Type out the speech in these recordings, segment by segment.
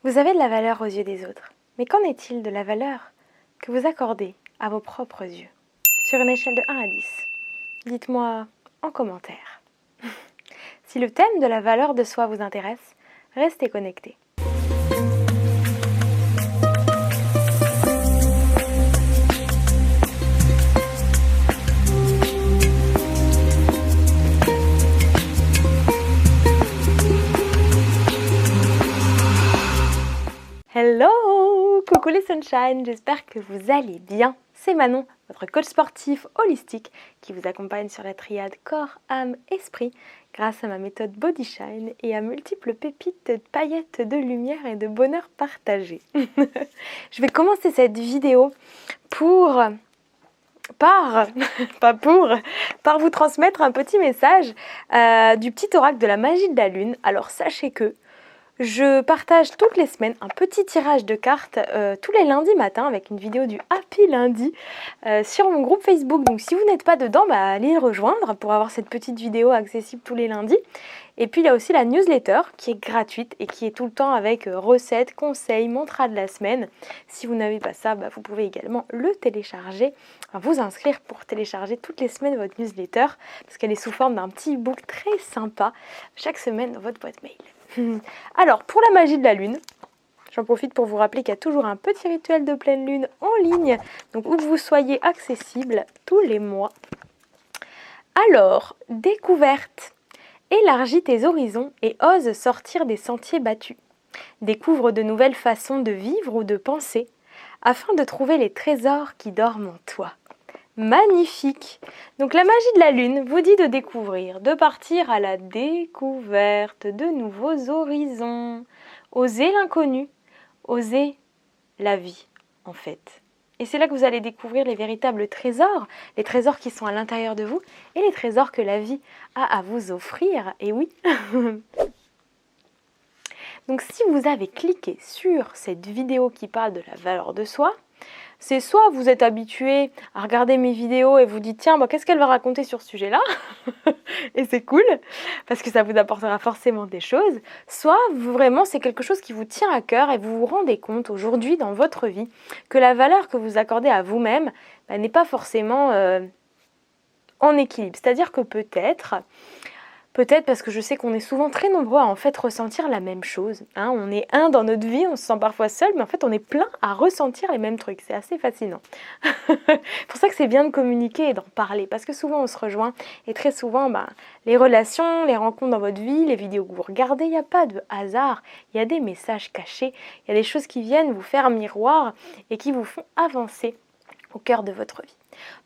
Vous avez de la valeur aux yeux des autres, mais qu'en est-il de la valeur que vous accordez à vos propres yeux? Sur une échelle de 1 à 10, dites-moi en commentaire. Si le thème de la valeur de soi vous intéresse, restez connectés. Hello! Coucou les sunshine, j'espère que vous allez bien. C'est Manon, votre coach sportif holistique qui vous accompagne sur la triade corps, âme, esprit grâce à ma méthode Body Shine et à multiples pépites, paillettes de lumière et de bonheur partagé. Je vais commencer cette vidéo par vous transmettre un petit message du petit oracle de la magie de la lune. Alors sachez que je partage toutes les semaines un petit tirage de cartes tous les lundis matins avec une vidéo du Happy Lundi sur mon groupe Facebook. Donc si vous n'êtes pas dedans, allez le rejoindre pour avoir cette petite vidéo accessible tous les lundis. Et puis il y a aussi la newsletter qui est gratuite et qui est tout le temps avec recettes, conseils, mantras de la semaine. Si vous n'avez pas ça, vous pouvez également le télécharger, vous inscrire pour télécharger toutes les semaines votre newsletter parce qu'elle est sous forme d'un petit e-book très sympa chaque semaine dans votre boîte mail. Alors, pour la magie de la lune, j'en profite pour vous rappeler qu'il y a toujours un petit rituel de pleine lune en ligne, donc où que vous soyez accessible tous les mois. Alors, découverte, élargis tes horizons et ose sortir des sentiers battus. Découvre de nouvelles façons de vivre ou de penser, afin de trouver les trésors qui dorment en toi. Magnifique! Donc la magie de la lune vous dit de découvrir, de partir à la découverte de nouveaux horizons. Osez l'inconnu, osez la vie en fait. Et c'est là que vous allez découvrir les véritables trésors, les trésors qui sont à l'intérieur de vous et les trésors que la vie a à vous offrir. Et oui! Donc si vous avez cliqué sur cette vidéo qui parle de la valeur de soi, c'est soit vous êtes habitué à regarder mes vidéos et vous dites tiens, qu'est-ce qu'elle va raconter sur ce sujet-là et c'est cool, parce que ça vous apportera forcément des choses, soit vraiment c'est quelque chose qui vous tient à cœur et vous vous rendez compte aujourd'hui dans votre vie que la valeur que vous accordez à vous-même n'est pas forcément en équilibre. C'est-à-dire que peut-être parce que je sais qu'on est souvent très nombreux à en fait ressentir la même chose. On est un dans notre vie, on se sent parfois seul, mais en fait on est plein à ressentir les mêmes trucs. C'est assez fascinant. C'est pour ça que c'est bien de communiquer et d'en parler, parce que souvent on se rejoint et très souvent les relations, les rencontres dans votre vie, les vidéos que vous regardez, il n'y a pas de hasard. Il y a des messages cachés, il y a des choses qui viennent vous faire miroir et qui vous font avancer au cœur de votre vie.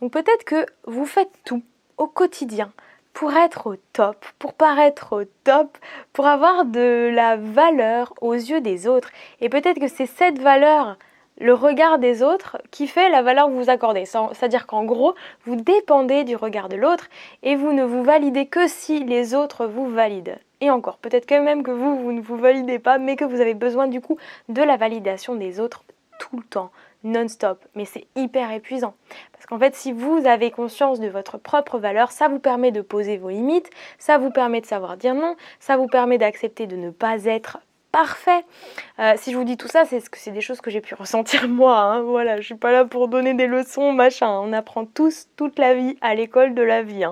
Donc peut-être que vous faites tout au quotidien pour être au top, pour paraître au top, pour avoir de la valeur aux yeux des autres. Et peut-être que c'est cette valeur, le regard des autres, qui fait la valeur que vous accordez. C'est-à-dire qu'en gros, vous dépendez du regard de l'autre et vous ne vous validez que si les autres vous valident. Et encore, peut-être quand même que vous ne vous validez pas, mais que vous avez besoin du coup de la validation des autres tout le temps, non-stop. Mais c'est hyper épuisant. Parce qu'en fait, si vous avez conscience de votre propre valeur, ça vous permet de poser vos limites, ça vous permet de savoir dire non, ça vous permet d'accepter de ne pas être parfait. Si je vous dis tout ça, c'est des choses que j'ai pu ressentir moi. Voilà, je suis pas là pour donner des leçons, machin. On apprend tous toute la vie à l'école de la vie.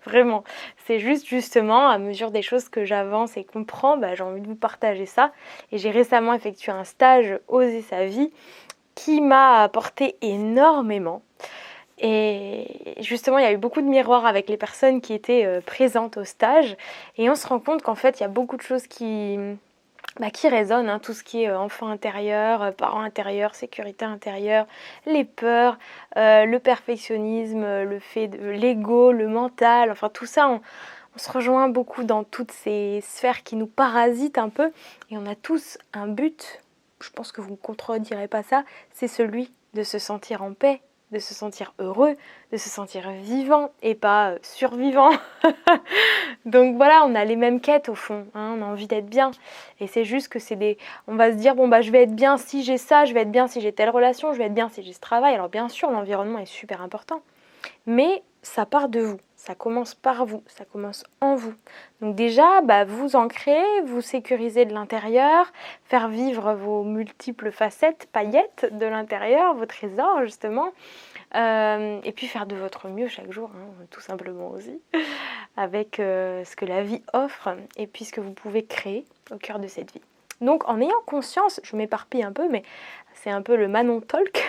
Vraiment. C'est justement à mesure des choses que j'avance et comprends, j'ai envie de vous partager ça. Et j'ai récemment effectué un stage Oser sa vie qui m'a apporté énormément. Et justement, il y a eu beaucoup de miroirs avec les personnes qui étaient présentes au stage. Et on se rend compte qu'en fait, il y a beaucoup de choses qui résonnent. Tout ce qui est enfant intérieur, parent intérieur, sécurité intérieure, les peurs, le perfectionnisme, le fait de l'ego, le mental. Enfin, tout ça, on se rejoint beaucoup dans toutes ces sphères qui nous parasitent un peu. Et on a tous un but. Je pense que vous ne contredirez pas ça, c'est celui de se sentir en paix, de se sentir heureux, de se sentir vivant et pas survivant. Donc voilà, on a les mêmes quêtes au fond, on a envie d'être bien. Et c'est juste que on va se dire, je vais être bien si j'ai ça, je vais être bien si j'ai telle relation, je vais être bien si j'ai ce travail. Alors bien sûr, l'environnement est super important. Mais ça part de vous, ça commence par vous, ça commence en vous. Donc déjà, vous ancrer, vous sécuriser de l'intérieur, faire vivre vos multiples facettes, paillettes de l'intérieur, vos trésors justement, et puis faire de votre mieux chaque jour, hein, tout simplement aussi, avec ce que la vie offre et puis ce que vous pouvez créer au cœur de cette vie. Donc en ayant conscience, je m'éparpille un peu, mais c'est un peu le Manon Talk,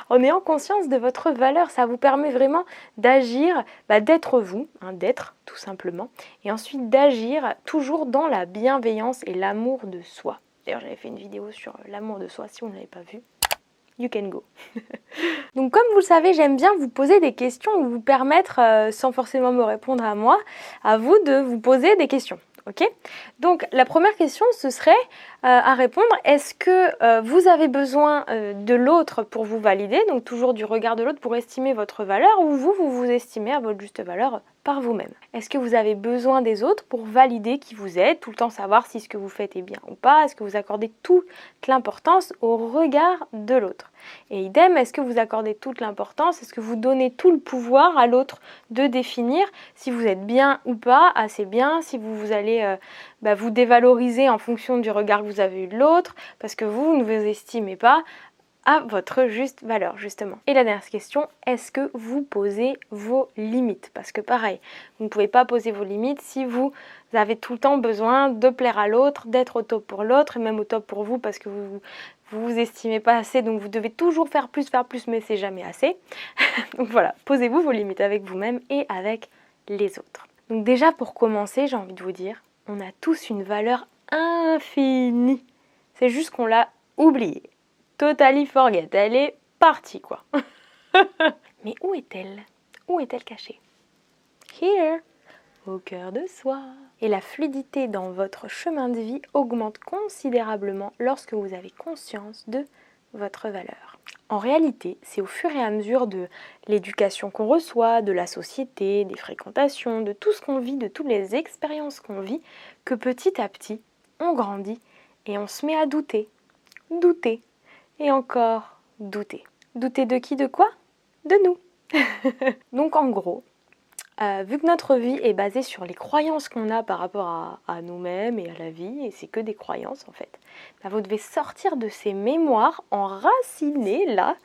en ayant conscience de votre valeur, ça vous permet vraiment d'agir, d'être vous, d'être tout simplement, et ensuite d'agir toujours dans la bienveillance et l'amour de soi. D'ailleurs j'avais fait une vidéo sur l'amour de soi, si vous ne l'avez pas vue, you can go. Donc comme vous le savez, j'aime bien vous poser des questions ou vous permettre, sans forcément me répondre à moi, à vous de vous poser des questions. Ok ? Donc la première question, ce serait à répondre, est-ce que vous avez besoin de l'autre pour vous valider, donc toujours du regard de l'autre pour estimer votre valeur, ou vous vous estimez à votre juste valeur par vous-même? Est-ce que vous avez besoin des autres pour valider qui vous êtes, tout le temps savoir si ce que vous faites est bien ou pas? Est-ce que vous accordez toute l'importance au regard de l'autre? Et idem, est-ce que vous accordez toute l'importance, est-ce que vous donnez tout le pouvoir à l'autre de définir si vous êtes bien ou pas, assez bien, si vous allez vous dévaloriser en fonction du regard que vous avez eu de l'autre, parce que vous ne vous estimez pas à votre juste valeur, justement. Et la dernière question, est-ce que vous posez vos limites? Parce que pareil, vous ne pouvez pas poser vos limites si vous avez tout le temps besoin de plaire à l'autre, d'être au top pour l'autre, et même au top pour vous, parce que vous estimez pas assez, donc vous devez toujours faire plus, mais c'est jamais assez. Donc voilà, posez-vous vos limites avec vous-même et avec les autres. Donc déjà, pour commencer, j'ai envie de vous dire, on a tous une valeur infinie. C'est juste qu'on l'a oubliée. Totally forget, elle est partie quoi. Mais où est-elle? Où est-elle cachée? Here, au cœur de soi. Et la fluidité dans votre chemin de vie augmente considérablement lorsque vous avez conscience de votre valeur. En réalité, c'est au fur et à mesure de l'éducation qu'on reçoit, de la société, des fréquentations, de tout ce qu'on vit, de toutes les expériences qu'on vit, que petit à petit, on grandit et on se met à douter. Douter. Et encore douter. Douter de qui, de quoi? De nous. Donc en gros, vu que notre vie est basée sur les croyances qu'on a par rapport à nous-mêmes et à la vie, et c'est que des croyances en fait, vous devez sortir de ces mémoires enracinées là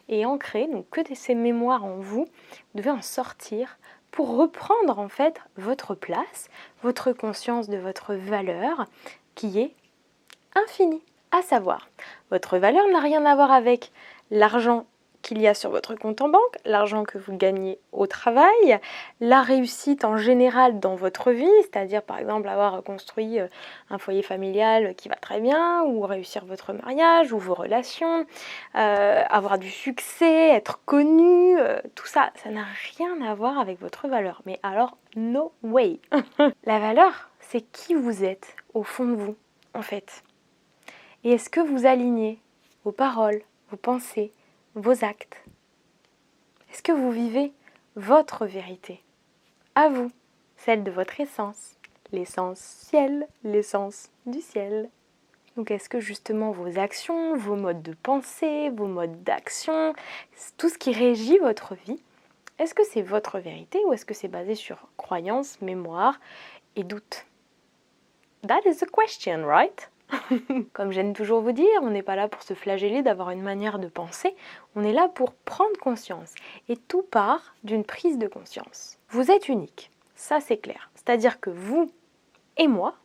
et ancrées, donc que de ces mémoires en vous, vous devez en sortir pour reprendre en fait votre place, votre conscience de votre valeur qui est infinie. À savoir, votre valeur n'a rien à voir avec l'argent qu'il y a sur votre compte en banque, l'argent que vous gagnez au travail, la réussite en général dans votre vie, c'est-à-dire par exemple avoir construit un foyer familial qui va très bien, ou réussir votre mariage, ou vos relations, avoir du succès, être connu, tout ça, ça n'a rien à voir avec votre valeur. Mais alors, no way. La valeur, c'est qui vous êtes au fond de vous, en fait. Et est-ce que vous alignez vos paroles, vos pensées, vos actes? Est-ce que vous vivez votre vérité? À vous, celle de votre essence, l'essence ciel, l'essence du ciel. Donc est-ce que justement vos actions, vos modes de pensée, vos modes d'action, tout ce qui régit votre vie, est-ce que c'est votre vérité ou est-ce que c'est basé sur croyances, mémoire et doute? That is the question, right? Comme j'aime toujours vous dire, on n'est pas là pour se flageller d'avoir une manière de penser, on est là pour prendre conscience. Et tout part d'une prise de conscience. Vous êtes unique, ça c'est clair. C'est-à-dire que vous et moi,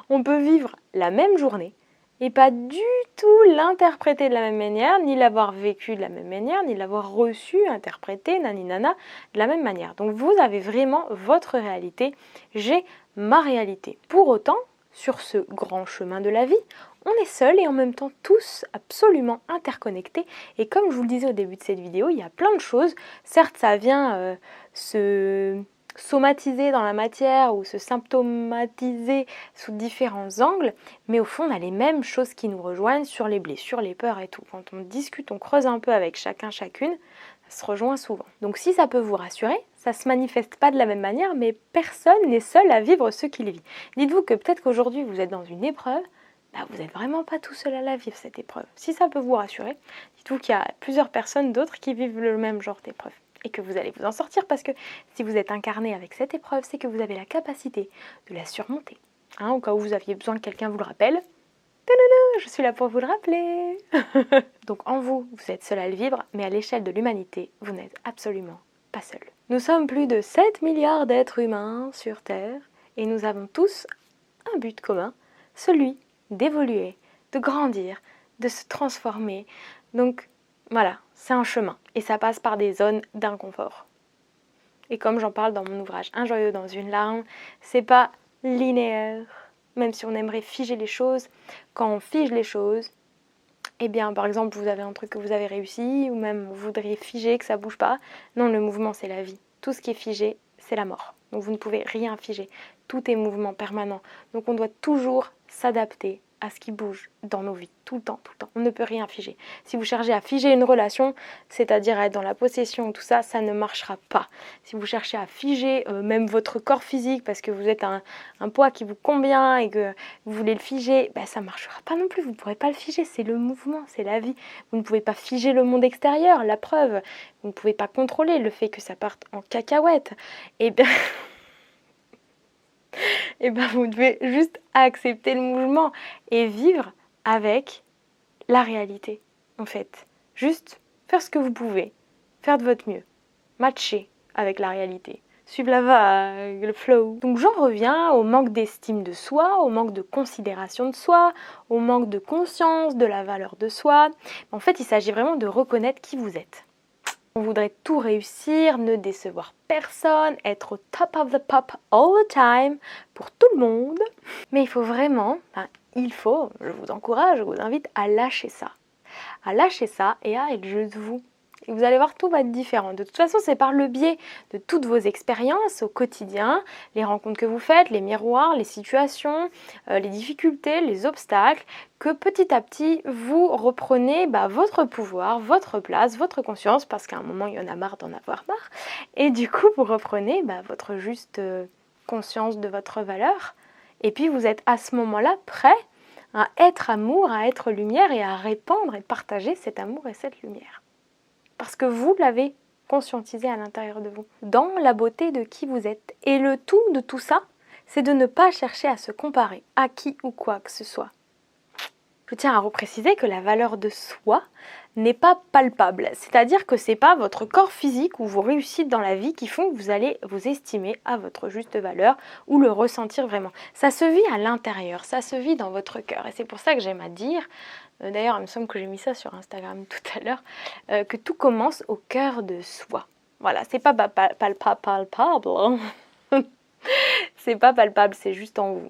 on peut vivre la même journée et pas du tout l'interpréter de la même manière, ni l'avoir vécu de la même manière, ni l'avoir reçu, interprété, naninana, de la même manière. Donc vous avez vraiment votre réalité, j'ai ma réalité. Pour autant, sur ce grand chemin de la vie, on est seuls et en même temps tous absolument interconnectés. Et comme je vous le disais au début de cette vidéo, il y a plein de choses. Certes, ça vient se somatiser dans la matière ou se symptomatiser sous différents angles, mais au fond, on a les mêmes choses qui nous rejoignent sur les blessures, les peurs et tout. Quand on discute, on creuse un peu avec chacun, chacune, ça se rejoint souvent. Donc si ça peut vous rassurer, ça ne se manifeste pas de la même manière, mais personne n'est seul à vivre ce qu'il vit. Dites-vous que peut-être qu'aujourd'hui vous êtes dans une épreuve, vous n'êtes vraiment pas tout seul à la vivre cette épreuve. Si ça peut vous rassurer, dites-vous qu'il y a plusieurs personnes d'autres qui vivent le même genre d'épreuve. et que vous allez vous en sortir parce que si vous êtes incarné avec cette épreuve, c'est que vous avez la capacité de la surmonter. Hein, au cas où vous aviez besoin que quelqu'un vous le rappelle, je suis là pour vous le rappeler. Donc en vous, vous êtes seul à le vivre, mais à l'échelle de l'humanité, vous n'êtes absolument pas seul. Nous sommes plus de 7 milliards d'êtres humains sur Terre et nous avons tous un but commun, celui d'évoluer, de grandir, de se transformer. Donc voilà, c'est un chemin et ça passe par des zones d'inconfort. Et comme j'en parle dans mon ouvrage Un joyau dans une larme, c'est pas linéaire. Même si on aimerait figer les choses, quand on fige les choses, eh bien par exemple vous avez un truc que vous avez réussi ou même vous voudriez figer que ça bouge pas. Non, le mouvement c'est la vie. Tout ce qui est figé, c'est la mort. Donc vous ne pouvez rien figer. Tout est mouvement permanent. Donc on doit toujours s'adapter à ce qui bouge dans nos vies, tout le temps, tout le temps. On ne peut rien figer. Si vous cherchez à figer une relation, c'est-à-dire à être dans la possession, tout ça, ça ne marchera pas. Si vous cherchez à figer même votre corps physique parce que vous êtes un poids qui vous convient et que vous voulez le figer, ben, ça ne marchera pas non plus. Vous ne pourrez pas le figer, c'est le mouvement, c'est la vie. Vous ne pouvez pas figer le monde extérieur, la preuve. Vous ne pouvez pas contrôler le fait que ça parte en cacahuète. Et bien... et ben vous devez juste accepter le mouvement et vivre avec la réalité, en fait. Juste faire ce que vous pouvez, faire de votre mieux, matcher avec la réalité, suivre la vague, le flow. Donc j'en reviens au manque d'estime de soi, au manque de considération de soi, au manque de conscience de la valeur de soi. En fait, il s'agit vraiment de reconnaître qui vous êtes. On voudrait tout réussir, ne décevoir personne, être au top of the pop all the time pour tout le monde. Mais il faut vraiment, je vous encourage, je vous invite à lâcher ça. À lâcher ça et à être juste vous. Et vous allez voir, tout va être différent. De toute façon, c'est par le biais de toutes vos expériences au quotidien, les rencontres que vous faites, les miroirs, les situations, les difficultés, les obstacles, que petit à petit, vous reprenez votre pouvoir, votre place, votre conscience, parce qu'à un moment, il y en a marre d'en avoir marre. Et du coup, vous reprenez votre juste conscience de votre valeur. Et puis, vous êtes à ce moment-là prêt à être amour, à être lumière et à répandre et partager cet amour et cette lumière. Parce que vous l'avez conscientisé à l'intérieur de vous, dans la beauté de qui vous êtes. Et le tout de tout ça, c'est de ne pas chercher à se comparer à qui ou quoi que ce soit. Je tiens à repréciser que la valeur de soi n'est pas palpable. C'est-à-dire que ce n'est pas votre corps physique ou vos réussites dans la vie qui font que vous allez vous estimer à votre juste valeur ou le ressentir vraiment. Ça se vit à l'intérieur, ça se vit dans votre cœur. Et c'est pour ça que j'aime à dire, d'ailleurs il me semble que j'ai mis ça sur Instagram tout à l'heure, que tout commence au cœur de soi. Voilà, c'est pas palpable. C'est pas palpable, c'est juste en vous.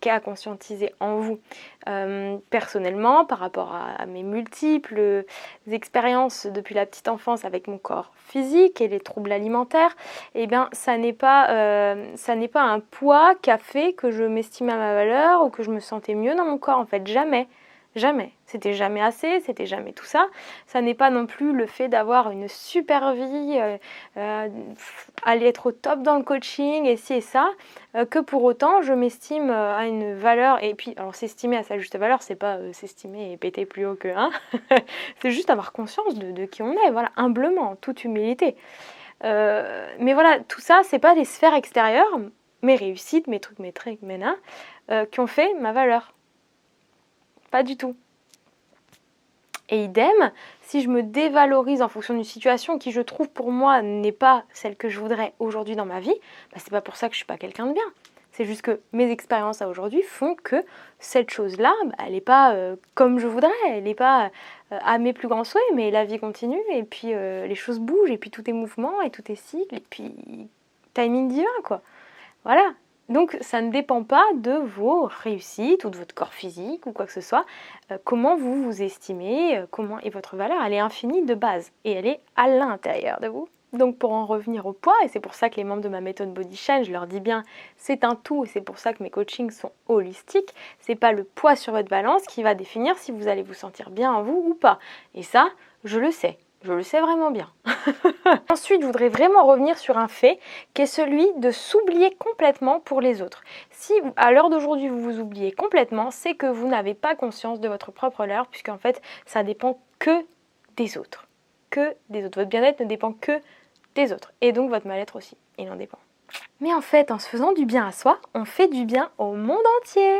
À conscientiser en vous. Personnellement, par rapport à mes multiples expériences depuis la petite enfance avec mon corps physique et les troubles alimentaires, eh bien, ça n'est pas un poids qui a fait que je m'estime à ma valeur ou que je me sentais mieux dans mon corps. En fait, jamais. Jamais. C'était jamais assez, c'était jamais tout ça. Ça n'est pas non plus le fait d'avoir une super vie, aller être au top dans le coaching et ci et ça, que pour autant je m'estime à une valeur. Et puis, alors s'estimer à sa juste valeur, c'est pas s'estimer et péter plus haut que un. C'est juste avoir conscience de qui on est, voilà, humblement, en toute humilité. Mais voilà, tout ça, c'est pas des sphères extérieures, mes réussites, mes trucs, mes traits, mes nains, qui ont fait ma valeur. Pas du tout. Et idem, si je me dévalorise en fonction d'une situation qui, je trouve, pour moi, n'est pas celle que je voudrais aujourd'hui dans ma vie, c'est pas pour ça que je suis pas quelqu'un de bien. C'est juste que mes expériences à aujourd'hui font que cette chose-là, elle n'est pas comme je voudrais, elle n'est pas à mes plus grands souhaits, mais la vie continue, et puis les choses bougent, et puis tout est mouvement, et tout est cycle, et puis timing divin, quoi. Voilà. Donc ça ne dépend pas de vos réussites ou de votre corps physique ou quoi que ce soit. Comment vous vous estimez, comment est votre valeur, elle est infinie de base et elle est à l'intérieur de vous. Donc pour en revenir au poids, et c'est pour ça que les membres de ma méthode Body Change, je leur dis bien, c'est un tout et c'est pour ça que mes coachings sont holistiques. C'est pas le poids sur votre balance qui va définir si vous allez vous sentir bien en vous ou pas. Et ça, je le sais. Je le sais vraiment bien. Ensuite, je voudrais vraiment revenir sur un fait qui est celui de s'oublier complètement pour les autres. Si à l'heure d'aujourd'hui vous vous oubliez complètement, c'est que vous n'avez pas conscience de votre propre valeur, puisqu'en fait ça dépend que des autres. Que des autres. Votre bien-être ne dépend que des autres. Et donc votre mal-être aussi, il en dépend. Mais en fait, en se faisant du bien à soi, on fait du bien au monde entier.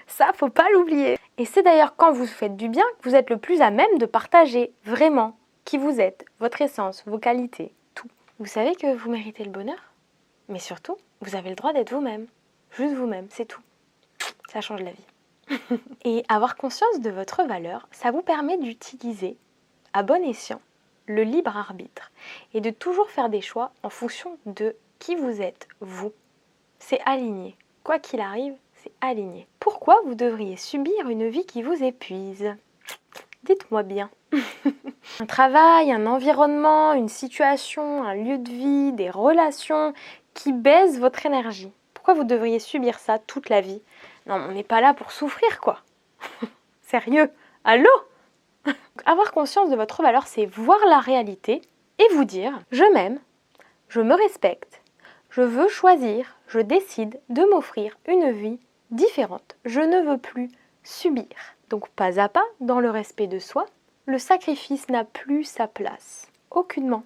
Ça, faut pas l'oublier. Et c'est d'ailleurs quand vous faites du bien que vous êtes le plus à même de partager vraiment qui vous êtes, votre essence, vos qualités, tout. Vous savez que vous méritez le bonheur, mais surtout, vous avez le droit d'être vous-même. Juste vous-même, c'est tout. Ça change la vie. Et avoir conscience de votre valeur, ça vous permet d'utiliser, à bon escient, le libre arbitre et de toujours faire des choix en fonction de qui vous êtes, vous. C'est aligné. Quoi qu'il arrive, c'est aligné. Pourquoi vous devriez subir une vie qui vous épuise? Dites-moi bien. Un travail, un environnement, une situation, un lieu de vie, des relations qui baissent votre énergie. Pourquoi vous devriez subir ça toute la vie? Non, on n'est pas là pour souffrir, quoi. Sérieux? Allô? Avoir conscience de votre valeur, c'est voir la réalité et vous dire « Je m'aime, je me respecte, je veux choisir, je décide de m'offrir une vie différente. Je ne veux plus subir. » Donc pas à pas, dans le respect de soi, le sacrifice n'a plus sa place. Aucunement.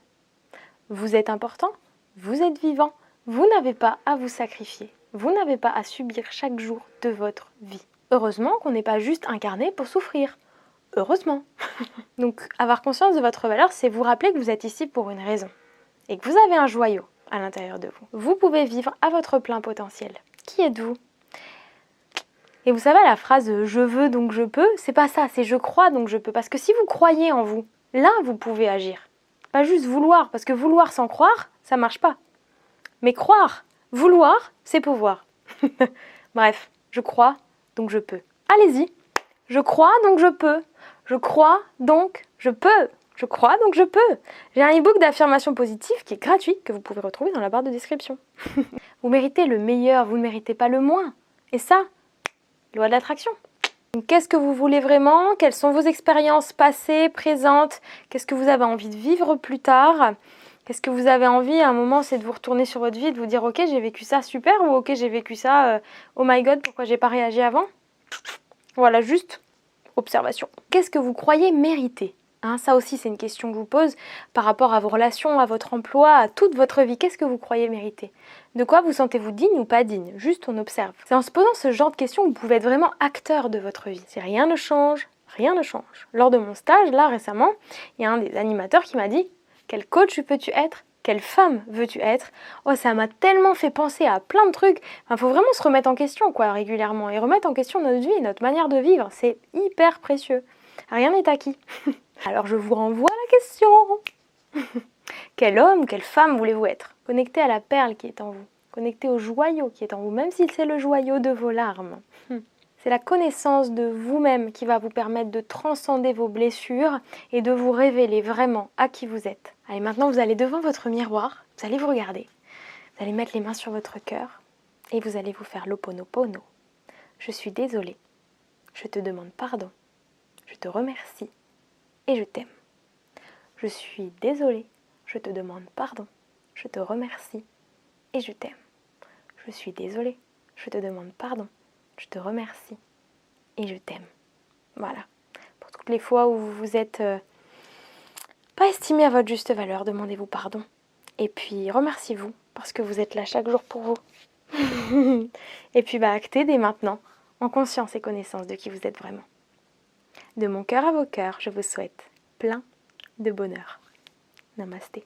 Vous êtes important, vous êtes vivant, vous n'avez pas à vous sacrifier. Vous n'avez pas à subir chaque jour de votre vie. Heureusement qu'on n'est pas juste incarné pour souffrir. Heureusement. Donc avoir conscience de votre valeur, c'est vous rappeler que vous êtes ici pour une raison. Et que vous avez un joyau à l'intérieur de vous. Vous pouvez vivre à votre plein potentiel. Qui êtes-vous? Et vous savez la phrase « je veux donc je peux », c'est pas ça, c'est « je crois donc je peux ». Parce que si vous croyez en vous, là vous pouvez agir. Pas juste vouloir, parce que vouloir sans croire, ça marche pas. Mais croire, vouloir, c'est pouvoir. Bref, je crois donc je peux. Allez-y, je crois donc je peux. Je crois donc je peux. Je crois donc je peux. J'ai un e-book d'affirmation positive qui est gratuit, que vous pouvez retrouver dans la barre de description. Vous méritez le meilleur, vous ne méritez pas le moins. Et ça, loi de l'attraction. Qu'est-ce que vous voulez vraiment? Quelles sont vos expériences passées, présentes? Qu'est-ce que vous avez envie de vivre plus tard? Qu'est-ce que vous avez envie à un moment, c'est de vous retourner sur votre vie et de vous dire « Ok, j'ai vécu ça super » ou « Ok, j'ai vécu ça, oh my god, pourquoi j'ai pas réagi avant ?» Voilà, juste observation. Qu'est-ce que vous croyez mériter? Ça aussi, c'est une question que je vous pose par rapport à vos relations, à votre emploi, à toute votre vie. Qu'est-ce que vous croyez mériter? De quoi vous sentez-vous digne ou pas digne? Juste, on observe. C'est en se posant ce genre de questions que vous pouvez être vraiment acteur de votre vie. Si rien ne change, rien ne change. Lors de mon stage, là, récemment, il y a un des animateurs qui m'a dit « Quel coach peux-tu être? Quelle femme veux-tu être ?» Oh, ça m'a tellement fait penser à plein de trucs. Il faut vraiment se remettre en question, quoi, régulièrement. Et remettre en question notre vie, notre manière de vivre. C'est hyper précieux. Rien n'est acquis. Alors je vous renvoie à la question. Quel homme, quelle femme voulez-vous être? Connecté à la perle qui est en vous. Connecté au joyau qui est en vous, même si c'est le joyau de vos larmes. C'est la connaissance de vous-même qui va vous permettre de transcender vos blessures et de vous révéler vraiment à qui vous êtes. Allez, maintenant vous allez devant votre miroir, vous allez vous regarder, vous allez mettre les mains sur votre cœur et vous allez vous faire l'Ho'oponopono. Je suis désolée, je te demande pardon, je te remercie et je t'aime. Je suis désolée, je te demande pardon, je te remercie et je t'aime. Je suis désolée, je te demande pardon, je te remercie et je t'aime. Voilà. Pour toutes les fois où vous vous êtes pas estimé à votre juste valeur, demandez-vous pardon. Et puis remerciez-vous parce que vous êtes là chaque jour pour vous. Et puis actez dès maintenant, en conscience et connaissance de qui vous êtes vraiment. De mon cœur à vos cœurs, je vous souhaite plein de bonheur. Namasté.